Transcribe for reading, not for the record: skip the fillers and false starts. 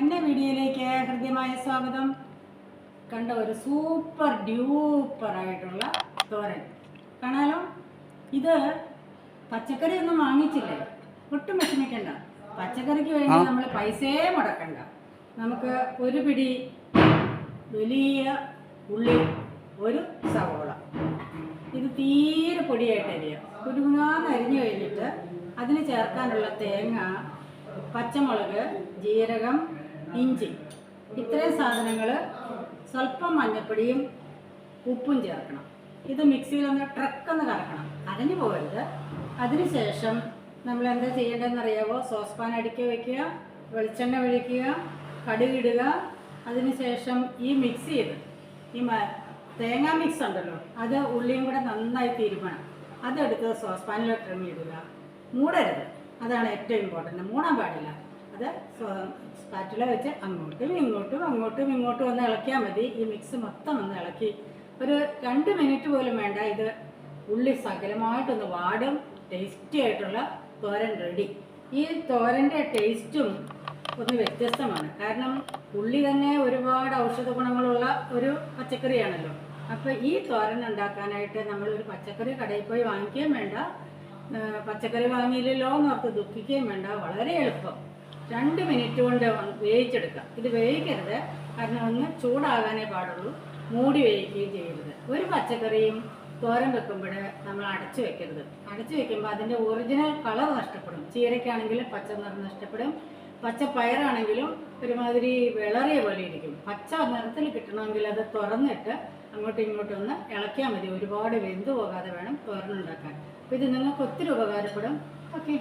എൻ്റെ വീഡിയോയിലേക്ക് ഹൃദ്യമായ സ്വാഗതം. കണ്ട ഒരു സൂപ്പർ ഡ്യൂപ്പർ ആയിട്ടുള്ള തോരൻ കാണാലോ. ഇത് പച്ചക്കറി ഒന്നും വാങ്ങിച്ചില്ലേ, ഒട്ടും വിഷമിക്കണ്ട. പച്ചക്കറിക്ക് വേണ്ടി നമ്മൾ പൈസയെ മുടക്കണ്ട. നമുക്ക് ഒരു പിടി വലിയ ഉള്ളി, ഒരു സവോള, ഇത് തീരെ പൊടിയായിട്ട് അരിയുക. കുരുങ്ങാന്ന് അരിഞ്ഞു കഴിഞ്ഞിട്ട് അതിന് ചേർക്കാനുള്ള തേങ്ങ, പച്ചമുളക്, ജീരകം, ഇഞ്ചി, ഇത്രയും സാധനങ്ങൾ, സ്വല്പം മഞ്ഞൾപ്പൊടിയും ഉപ്പും ചേർക്കണം. ഇത് മിക്സിയിലൊന്ന് ട്രക്കൊന്ന് കറക്കണം, അരഞ്ഞു പോകരുത്. അതിനുശേഷം നമ്മൾ എന്താ ചെയ്യേണ്ടതെന്ന് അറിയാവോ? സോസ്പാൻ അടുക്കി വയ്ക്കുക, വെളിച്ചെണ്ണ ഒഴിക്കുക, കടുകിടുക. അതിനുശേഷം ഈ മിക്സ് ചെയ്ത് ഈ തേങ്ങാ മിക്സ് ഉണ്ടല്ലോ, അത് ഉള്ളിയും കൂടെ നന്നായി തിരുമണം. അതെടുത്ത് സോസ്പാനിലോട്ട് ഇടുക. മൂടരുത്, അതാണ് ഏറ്റവും ഇമ്പോർട്ടൻ്റ്. മൂടാൻ പാടില്ല. അത് സ്പാറ്റില വെച്ച് അങ്ങോട്ടും ഇങ്ങോട്ടും ഒന്ന് ഇളക്കിയാൽ മതി. ഈ മിക്സ് മൊത്തം ഒന്ന് ഇളക്കി ഒരു 2 മിനിറ്റ് പോലും വേണ്ട. ഇത് ഉള്ളി സകലമായിട്ടൊന്ന് വാടും. ടേസ്റ്റി ആയിട്ടുള്ള തോരൻ റെഡി. ഈ തോരൻ്റെ ടേസ്റ്റും ഒന്ന് വ്യത്യസ്തമാണ്. കാരണം ഉള്ളി തന്നെ ഒരുപാട് ഔഷധ ഗുണങ്ങളുള്ള ഒരു പച്ചക്കറിയാണല്ലോ. അപ്പോൾ ഈ തോരൻ ഉണ്ടാക്കാനായിട്ട് നമ്മളൊരു പച്ചക്കറി കടയിൽ പോയി വാങ്ങിക്കുകയും വേണ്ട, പച്ചക്കറി വാങ്ങിയില്ലല്ലോ എന്നോർത്ത് ദുഃഖിക്കുകയും വേണ്ട. വളരെ എളുപ്പം 2 മിനിറ്റ് കൊണ്ട് വേവിച്ചെടുക്കാം. ഇത് വേവിക്കരുത്, കാരണം ഒന്ന് ചൂടാകാനേ പാടുള്ളൂ. മൂടി വേവിക്കുകയും ചെയ്യരുത്. ഒരു പച്ചക്കറിയും തോരൻ വെക്കുമ്പോൾ നമ്മൾ അടച്ചു വെക്കരുത്. അടച്ചു വെക്കുമ്പോൾ അതിൻ്റെ ഒറിജിനൽ കളർ നഷ്ടപ്പെടും. ചീരയ്ക്കാണെങ്കിലും പച്ച നിറം നഷ്ടപ്പെടും, പച്ചപ്പയറാണെങ്കിലും ഒരുമാതിരി വിളറിയ പോലെ ഇരിക്കും. പച്ച നിറത്തിൽ കിട്ടണമെങ്കിൽ അത് തുറന്നിട്ട് അങ്ങോട്ടും ഇങ്ങോട്ടും ഒന്ന് ഇളക്കിയാൽ മതി. ഒരുപാട് വെന്ത് പോകാതെ വേണം തോരനുണ്ടാക്കാൻ. അപ്പോൾ ഇത് നിങ്ങൾക്ക് ഒത്തിരി ഉപകാരപ്പെടും. ഓക്കെ.